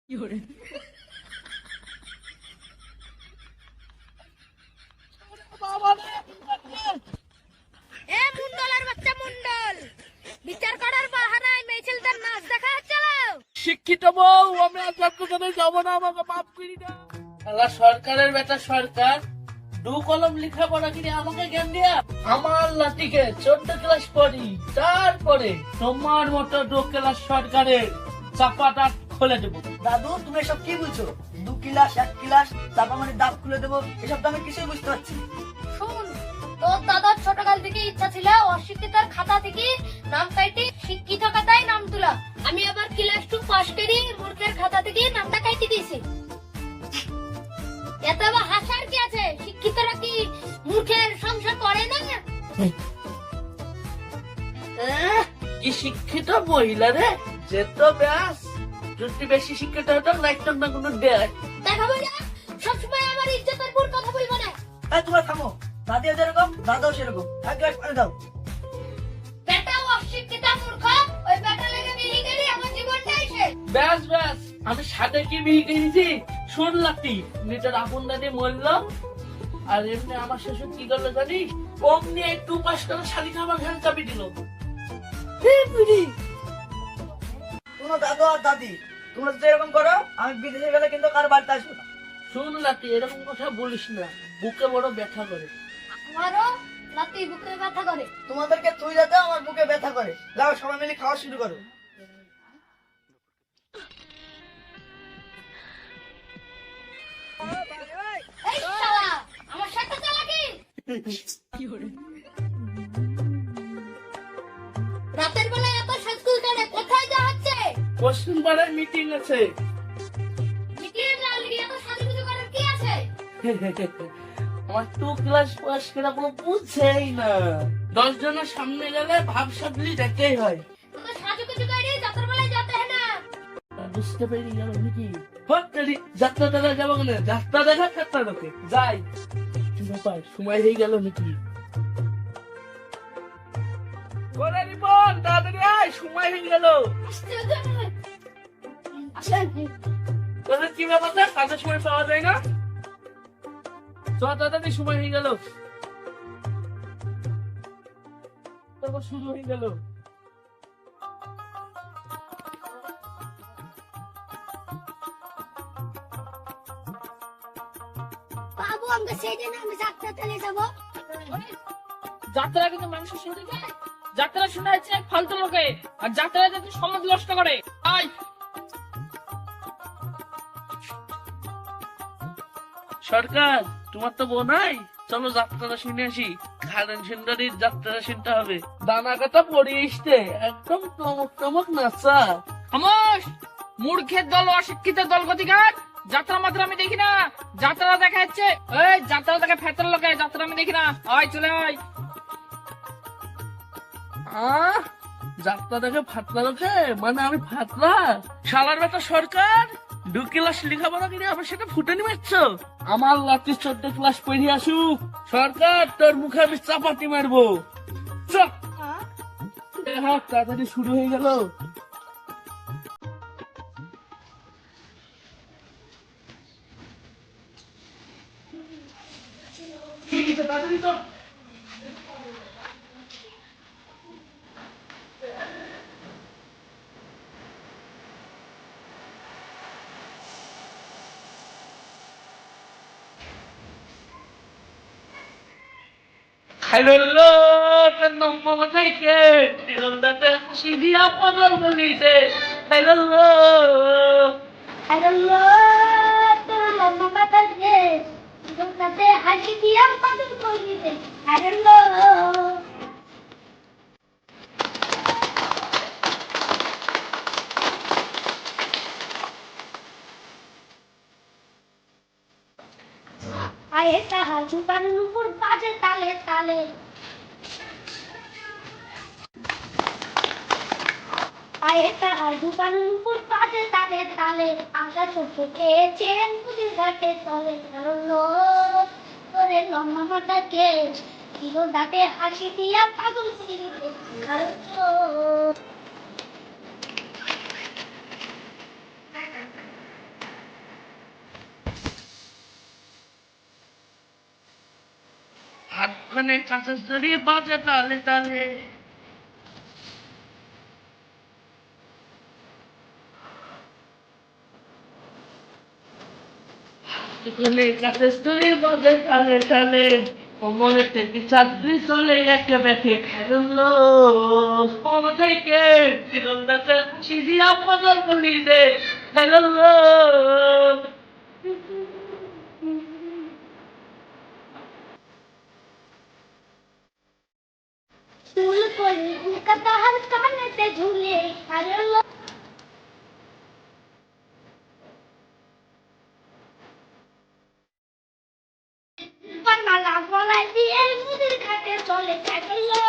শিক্ষিত বউ, আমি আর কোথাও যাবো না, আমাকে মাফ করি না। সরকারের বেটা সরকার দু কলম লেখাপড়া কিনে আমাকে জ্ঞান দিয়া আমার লাঠিকে 14 ক্লাস পড়ি, তারপরে তোমার মতো 2 ক্লাস সরকারের চাপাটা খুলে দেবো। দাদু তুমি এসব কি বলছো? 2 ক্লাস 1 ক্লাস চাপা মানে দাঁত খুলে দেবো, এসব তো আমি কিছুই বুঝতে পারছি। শুন, তোর দাদার ছোটকাল থেকে ইচ্ছা ছিল অশিক্ষিতের খাতা থেকে নাম কাটি শিক্ষিত খাতায় নাম তোলা। আমি আবার ক্লাস 2 পাস করি মূর্খের খাতা থেকে নামটা কাটি দিয়েছি। এত আবার হাসার কি আছে? শিক্ষিতরা কি মূর্খের সংসার করে না? কি শিক্ষিত মহিলা রে, যে তো ব্যাস যদি বেশি শিক্ষিত হতো লাইকটাম না কোনো দেয় দেখাবো না, সবসময় আমার ইজ্জতের উপর কথা বলবো না। এই তোমরা থামো, দাদিও যেরকম দাদাও সেরকম, এক গ্লাস পানি দাও। বেটা অশিক্ষিত মূর্খ, ওই বেটা লেগে বিয়ে গেলি আমার জীবনটাই শেষ। ব্যাস ব্যাস, আমি সাথে কি বিয়ে করেছি শুনলাম, নিজের আপন দাদি মরলো, আর এমনি আমার শ্বশুর কি করলো জানিস? অমনি 2 পাস করে শালিকা আমার ঘরে চাপি দিল। কোনো দাদু আর দাদি তোমরা যদি এরকম করো, আমি বিদেশে গেলে কিন্তু কার বাড়িতে আসবো না। শুনলাম, এরকম কথা বলিস না, বুকে বড় ব্যথা করে। আমারও রাতে বুকে ব্যথা করে। তোমাদেরকে তুই যাতে আমার বুকে ব্যথা করে। যাও সবাই মিলে খাওয়া শুরু করো। এই শালা, আমার সাথে চালাকি? রাতের বেলায় এত সাজগুল কেন? কোথায় যাওয়া হচ্ছে? পশ্চিম পাড়ায় মিটিং আছে। মিটিয়ে লাগলি এত সাজগুজু করার কি আছে? আমার 2 ক্লাস পাস করা কোনো বুঝছেই না। 10 জনের সামনে গেলে ভাব সাবলি দেখতেই হয়। তো সাজগুজু করে রাতের বেলায় যেতে হয় না। বুঝতে পেরে গেল নাকি? হঠাৎ যাত্রা দেখা যাবো কেন? যাত্রা দেখা খাত্রা লোকে যাই। কি ব্যাপার, সময় হয়ে গেল নাকি? ওরে রিপন, তাড়াতাড়ি আয়, সময় হয়ে গেল। তোদের কি ব্যাপার না? কাজের সময় পাওয়া যায় না? চল তাড়াতাড়ি, সময় হয়ে গেল। তারপর শুরু হয়ে গেল। বাবু, আমরা সেই দিন আমি যাত্রা চলে যাবো। যাত্রা কিন্তু মানুষের শুনতে যায়, যাত্রা শোনা হচ্ছে ফালতু লোকে, আর যাত্রা যাতে সমাজ নষ্ট করে। আয় সরকার, তোমার তো বউ নাই, চলো যাত্রাটা শুনে আসি। খালেন সুন্দরীর যাত্রাটা শুনতে হবে। দানা কাটা পড়িয়ে আসতে একদম টমক টমক নাচা। খামোশ, মূর্খের দল, অশিক্ষিত দল গতিকার। যাত্রা মাত্রা আমি দেখি না, যাত্রা দেখা যাচ্ছে। এই যাত্রা দেখে ফেতার লোকে, যাত্রা আমি দেখি না। আয় চলে আয়। যাত্রা দেখে ফাতলা লোকে, মানে আমি ফাতলা? শালার বেটা সরকার, 2 ক্লাস লেখাপড়া কিনে আমার সেটা ফুটানি মারছ? আমার লাঠি 14 ক্লাস পড়ে আসুক, সরকার তোর মুখে আমি চাপাতি মারবো। চল, তাড়াতাড়ি শুরু হয়ে গেল। তাড়াতাড়ি তো। Hello, নম্বর থেকে তিরন্দাতে হাসি দিয়া পাগল বলিছে। Hello, হ্যালো, তোর লম্বা মাথা দিয়ে তোরটাতে হাসি দিয়া পাগল করে দিতে। হ্যালো, আয়ে তাহার দোকানের উপর বাজে তালে তালে। আয়ে তাহার দোকানের উপর বাজে তালে তালে। আশা ছোট খেয়েছেন বুঝে ঘাটে তলে। হ্যালো, তোরে লম্বা মাথা কে কিলো দাঁতে হাসি দিয়া পাগল করে দিতে। হ্যালো, ওখানে কাঁচের দড়ি বাজে তালে তালে। ওখানে কাঁচের দড়ি বাজে তালে তালে, কোমরে থেকে চাকরি চলে একে বেঁকে খেললো। কোন থেকে তীরন্দাজে সিরিয়া পাগল বলি দে খেললো। চুল করে উল্কা তাহার কানেতে ঝুলে আরে মালা গলায় দিয়ে নদীর ঘাটে চলে খেলো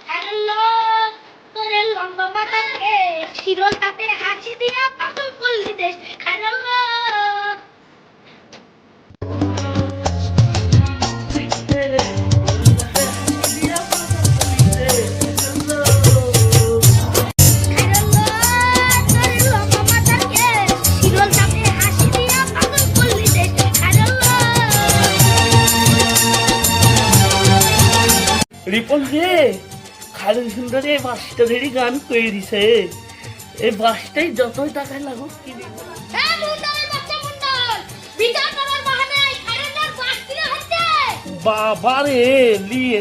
খেলো করে লম্বা মাথাকে শিরল তাতে হাসি দিয়া পাগল করলি দেশ খেলো। রিপন রে, খালেদ সুন্দরে বাসটা ধরে গান করে দিছে। এই বাসটাই যতই টাকায় লাগুক কিনে বাবা রে লিয়ে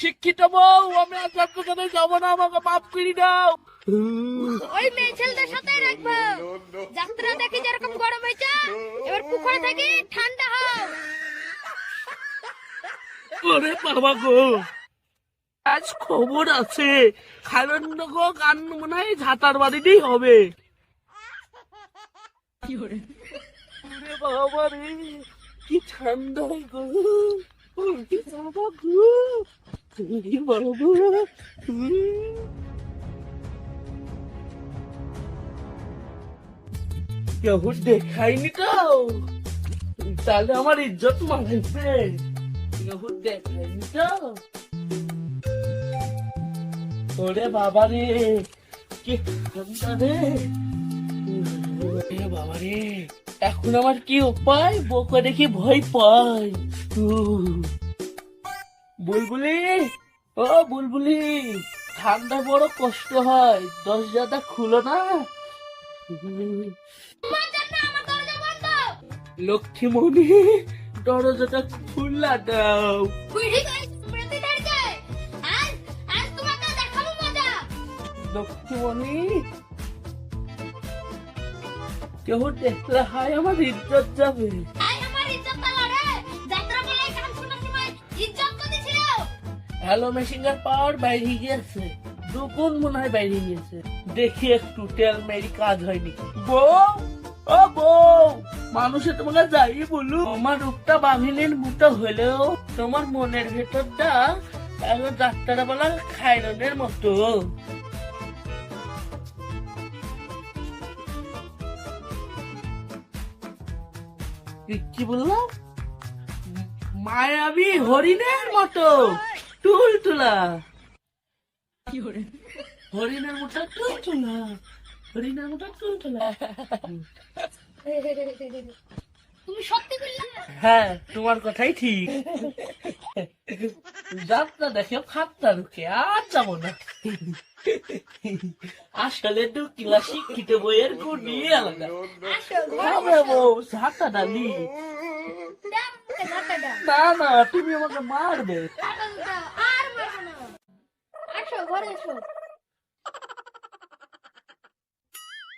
শিক্ষিত বউ, আমি আর যাত্রা যাবো না, আমাকে মাফ করে দাও। ওই মেয়ে ছেলেদের সাথে রাখবো। যাত্রা দেখি যেরকম গরম হয়েছে, এবার পুকুরে থেকে ঠান্ডা হও। ওরে বাবা গো, আজ খবর আছে খালন্দ গো গান মনে হয় ঝাঁটার বাড়িতেই হবে। ওরে বাবা রে, কি ঠান্ডা গো, ওরে বাবা গো, ওরে বাবা। কেউ দেখায়নি তো, তাহলে আমার ইজ্জত মানেছে। কেউ দেখায়নি তো। ওরে বাবা রে, কি ঠান্ডা রে, ওরে বাবা রে। এখন আমার কি উপায়, বউকে দেখি ভয় পাই। বুলবুলি, ও বুলবুলি, ঠান্ডা বড় কষ্ট হয়, দরজাটা খুলো না। লক্ষ্মীমণি, দরজাটা খুললা দাও। লক্ষ্মীমণি, কেউ দেখলে হায় আমার ইজ্জত যাবে। হ্যালো মেশিনার পাওয়ার বাইরে গিয়েছে, দুগুণ মনে হয় বাইরে গিয়েছে। দেখি একটু তেল মেরি কাজ হয়নি। বউ, ও বউ, মানুষে তোমাকে যাই বলু, আমার রূপটা বাঘিনীর মতো হলেও তোমার মনের ভেতরটা একদম ডাক্তার বলা খাইরনের মতো। কি বললাম? মায়াবী হরিণের মতো টুল তুলা। হরিণের মতো টুল তুলা, হরিণের মতো টুল তুলা। তুমি সত্যি বললে? হ্যাঁ, তোমার কথাই ঠিক। যাত্রা দেখে খাতটা রুখে আর যাবো না। আসলে 2 ক্লাস শিক্ষিত বইয়ের গুণ নিয়ে আলাদা। বউ ঝাঁটা ডালি না না, তুমি আমাকে মারবে। আর মারবো না। আসো ঘরে এসো।